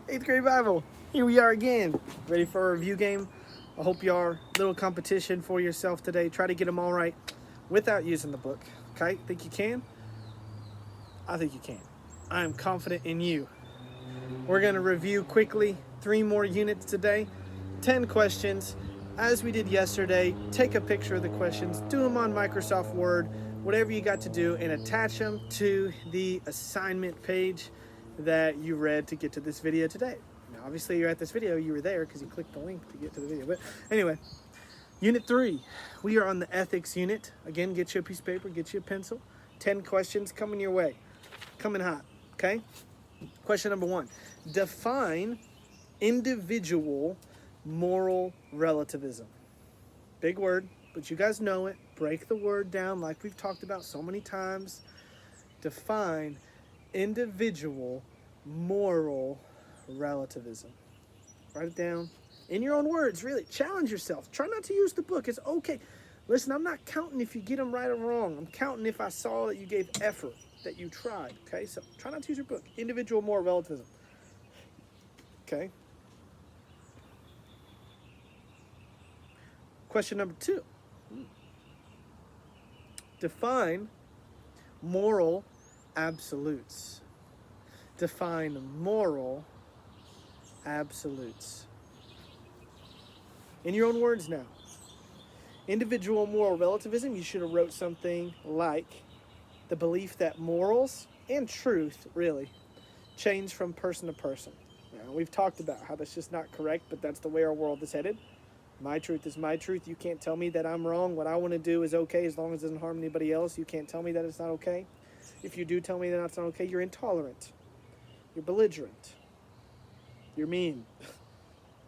8th grade Bible. Here we are again, ready for a review game. I hope you are. Little competition for yourself today. Try to get them all right without using the book. Okay? Think you can? I think you can. I am confident in you. We're going to review quickly 3 more units today. 10 questions. As we did yesterday, take a picture of the questions, do them on Microsoft Word, whatever you got to do, and attach them to the assignment page that you read to get to this video today. Now, obviously, you're at this video, you were there because you clicked the link to get to the video. But anyway, Unit 3, we are on the ethics unit. Again, get you a piece of paper, get you a pencil. 10 questions coming your way, coming hot, okay? Question number 1, define individual moral relativism. Big word, but you guys know it. Break the word down like we've talked about so many times. Define individual moral relativism. Write it down in your own words, really. Challenge yourself. Try not to use the book. It's okay. Listen, I'm not counting if you get them right or wrong. I'm counting if I saw that you gave effort, that you tried, okay? So try not to use your book. Individual moral relativism. Okay? Question number 2. Define moral absolutes. Define moral absolutes. In your own words now. Individual moral relativism, you should have wrote something like the belief that morals and truth, really, change from person to person. Now, we've talked about how that's just not correct, but that's the way our world is headed. My truth is my truth. You can't tell me that I'm wrong. What I want to do is okay as long as it doesn't harm anybody else. You can't tell me that it's not okay. If you do tell me that it's not okay, you're intolerant. You're belligerent. You're mean.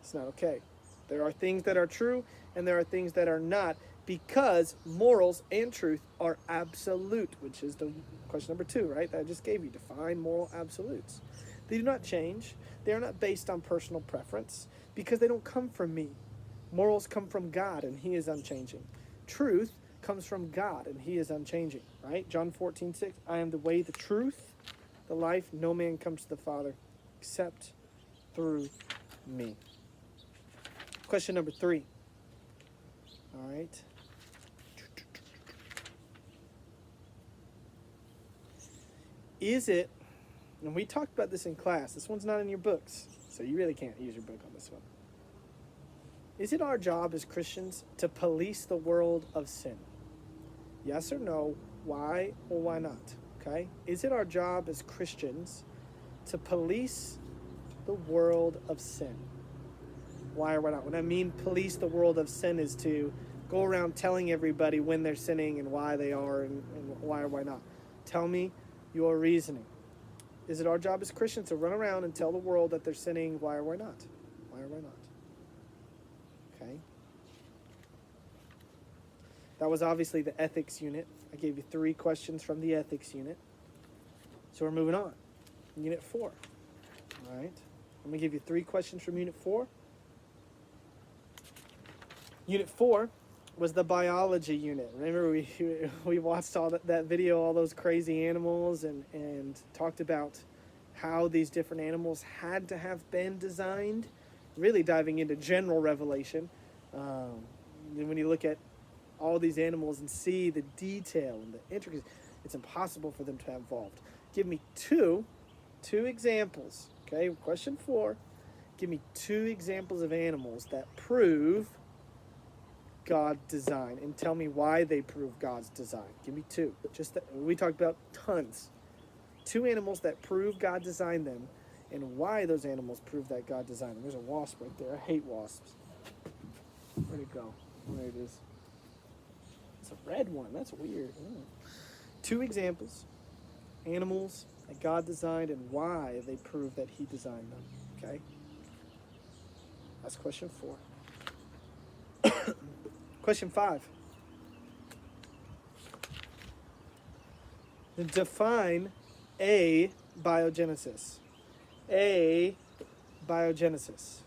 It's not okay. There are things that are true and there are things that are not, because morals and truth are absolute, which is the question number 2, right? That I just gave you. Define moral absolutes. They do not change. They are not based on personal preference because they don't come from me. Morals come from God, and He is unchanging. Truth comes from God, and He is unchanging, right? John 14:6, I am the way, the truth, the life. No man comes to the Father except through me. Question number 3. All right. Is it, and we talked about this in class, this one's not in your books, so you really can't use your book on this one. Is it our job as Christians to police the world of sin? Yes or no? Why or why not? Okay? Is it our job as Christians to police the world of sin? Why or why not? When I mean police the world of sin is to go around telling everybody when they're sinning and why they are and why or why not. Tell me your reasoning. Is it our job as Christians to run around and tell the world that they're sinning, why or why not? Why or why not? Okay. That was obviously the ethics unit. I gave you 3 questions from the ethics unit. So we're moving on. Unit 4. All right. I'm going to give you 3 questions from Unit 4. Unit 4 was the biology unit. Remember we watched all that video, all those crazy animals, and talked about how these different animals had to have been designed, really diving into general revelation. And when you look at all these animals and see the detail and the intricacies, it's impossible for them to have evolved. Give me two examples. Okay, question 4. Give me 2 examples of animals that prove God's design, and tell me why they prove God's design. Give me 2. We talked about tons. 2 animals that prove God designed them, and why those animals prove that God designed them. There's a wasp right there. I hate wasps. Where'd it go? There it is. It's a red one. That's weird. 2 examples. Animals that God designed and why they prove that He designed them. Okay? That's question 4. Question 5. Define abiogenesis. Abiogenesis.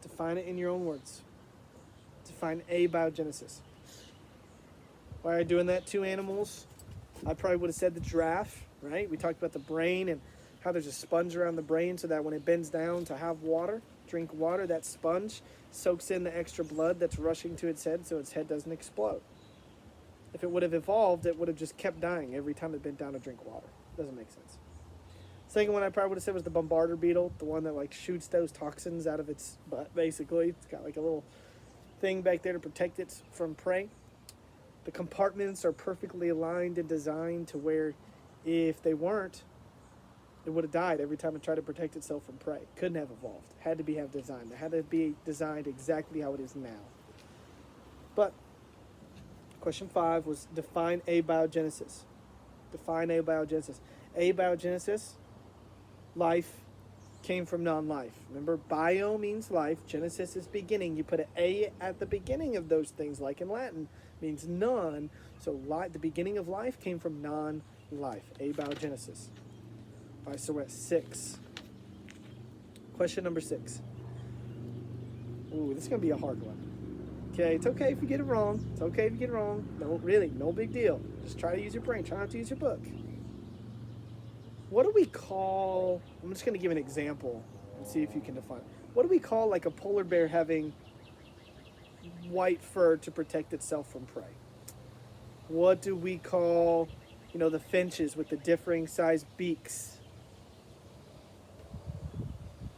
Define it in your own words. Define abiogenesis. Why are you doing that? 2 animals. I probably would have said the giraffe, right? We talked about the brain and how there's a sponge around the brain so that when it bends down to have water, drink water, that sponge soaks in the extra blood that's rushing to its head so its head doesn't explode. If it would have evolved, it would have just kept dying every time it bent down to drink water. Doesn't make sense. Second one I probably would have said was the bombarder beetle, the one that like shoots those toxins out of its butt, basically. It's got like a little thing back there to protect it from prey. The compartments are perfectly aligned and designed to where if they weren't, it would have died every time it tried to protect itself from prey. Couldn't have evolved. Had to be have designed. It had to be designed exactly how it is now. But question 5 was define abiogenesis. Define abiogenesis. Abiogenesis, life came from non-life. Remember, bio means life. Genesis is beginning. You put an A at the beginning of those things, like in Latin, means non. So the beginning of life came from non-life. Abiogenesis. All right, so we're at 6. Question number 6. Ooh, this is going to be a hard one. Okay, it's okay if you get it wrong. It's okay if you get it wrong. No, really, no big deal. Just try to use your brain. Try not to use your book. What do we call... I'm just going to give an example and see if you can define it. What do we call like a polar bear having white fur to protect itself from prey? What do we call, the finches with the differing size beaks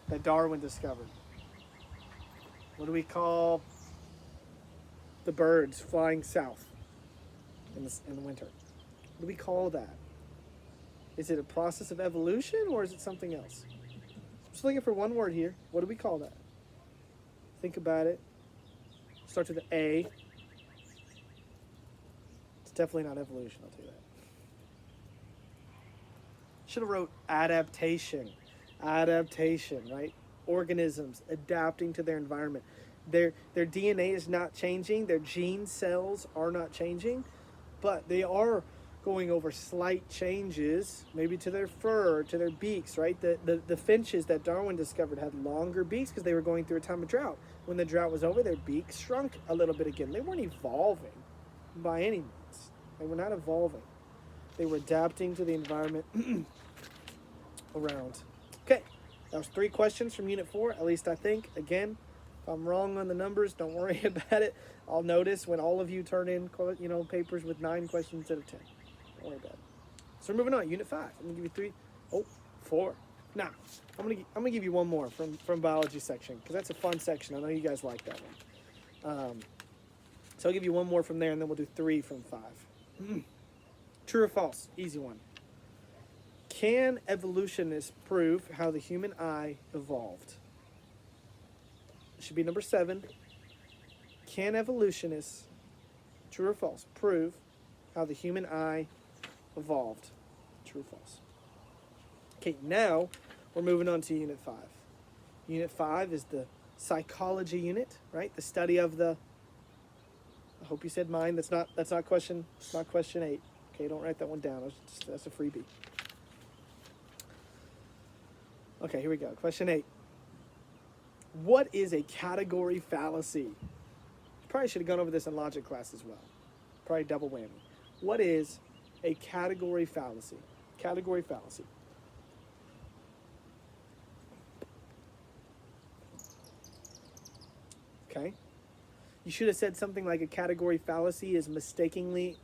that Darwin discovered? What do we call the birds flying south in the winter? What do we call that? Is it a process of evolution or is it something else? I'm just looking for one word here. What do we call that? Think about it. Starts with an A. It's definitely not evolution, I'll tell you that. Should have wrote adaptation. Adaptation, right? Organisms adapting to their environment. Their DNA is not changing. Their gene cells are not changing, but they are going over slight changes, maybe to their fur, to their beaks, right? The finches that Darwin discovered had longer beaks because they were going through a time of drought. When the drought was over, their beaks shrunk a little bit again. They weren't evolving by any means. They were not evolving. They were adapting to the environment around. Okay, that was 3 questions from Unit 4, at least I think. Again, if I'm wrong on the numbers, don't worry about it. I'll notice when all of you turn in, papers with 9 questions instead of 10. Don't worry about it. So we're moving on. Unit 5. I'm gonna give you 4. Now, I'm gonna give you one more from biology section because that's a fun section. I know you guys like that one. So I'll give you one more from there, and then we'll do 3 from 5. True or false? Easy one. Can evolutionists prove how the human eye evolved? It should be number 7. Can evolutionists, true or false, prove how the human eye evolved? True or false? Okay, now we're moving on to Unit 5. Unit 5 is the psychology unit, right? The study of the... I hope you said mine. That's not question 8. Okay, don't write that one down. That's a freebie. Okay, here we go. Question 8. What is a category fallacy? Probably should have gone over this in logic class as well. Probably double whammy. What is a category fallacy? Category fallacy. Okay. You should have said something like a category fallacy is mistakenly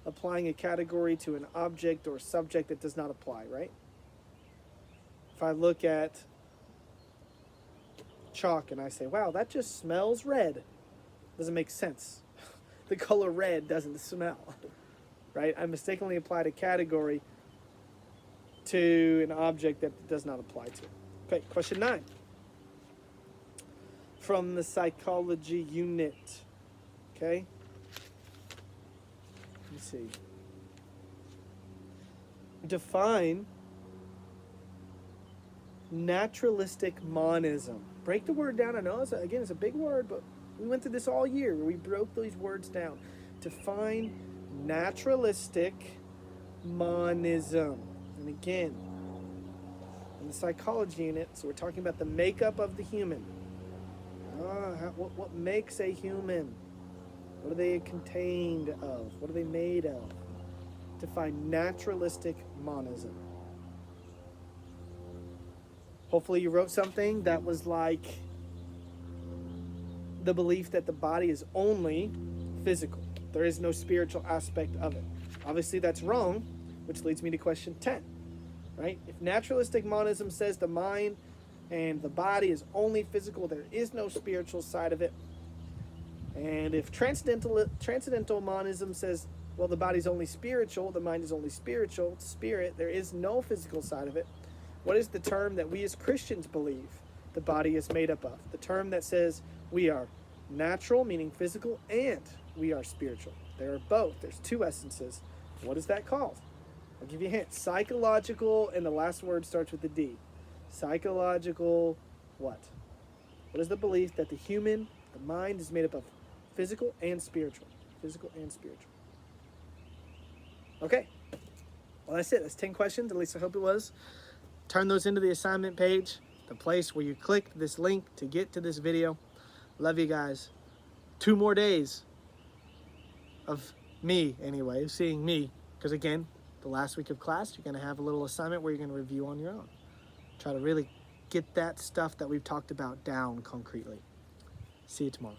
applying a category to an object or subject that does not apply, right? If I look at chalk and I say, wow, that just smells red. Doesn't make sense. The color red doesn't smell, right? I mistakenly applied a category to an object that it does not apply to. Okay, question 9. From the psychology unit. Okay? Let me see. Define naturalistic monism. Break the word down. I know, it's a big word, but we went through this all year where we broke these words down. Define naturalistic monism. And again, in the psychology unit, so we're talking about the makeup of the human. What makes a human? What are they contained of? What are they made of? Define naturalistic monism. Hopefully you wrote something that was like the belief that the body is only physical. There is no spiritual aspect of it. Obviously that's wrong, which leads me to question 10, right? If naturalistic monism says the mind and the body is only physical, there is no spiritual side of it. And if transcendental monism says, well, the body's only spiritual, the mind is only spiritual, spirit, there is no physical side of it, what is the term that we as Christians believe the body is made up of? The term that says we are natural, meaning physical, and we are spiritual. There are both. There's two essences. What is that called? I'll give you a hint. Psychological, and the last word starts with a D. Psychological what? What is the belief that the mind is made up of physical and spiritual? Physical and spiritual. Okay. Well, that's it. That's 10 questions. At least I hope it was. Turn those into the assignment page, the place where you clicked this link to get to this video. Love you guys. 2 more days of me, anyway, seeing me. Because again, the last week of class, you're going to have a little assignment where you're going to review on your own. Try to really get that stuff that we've talked about down concretely. See you tomorrow.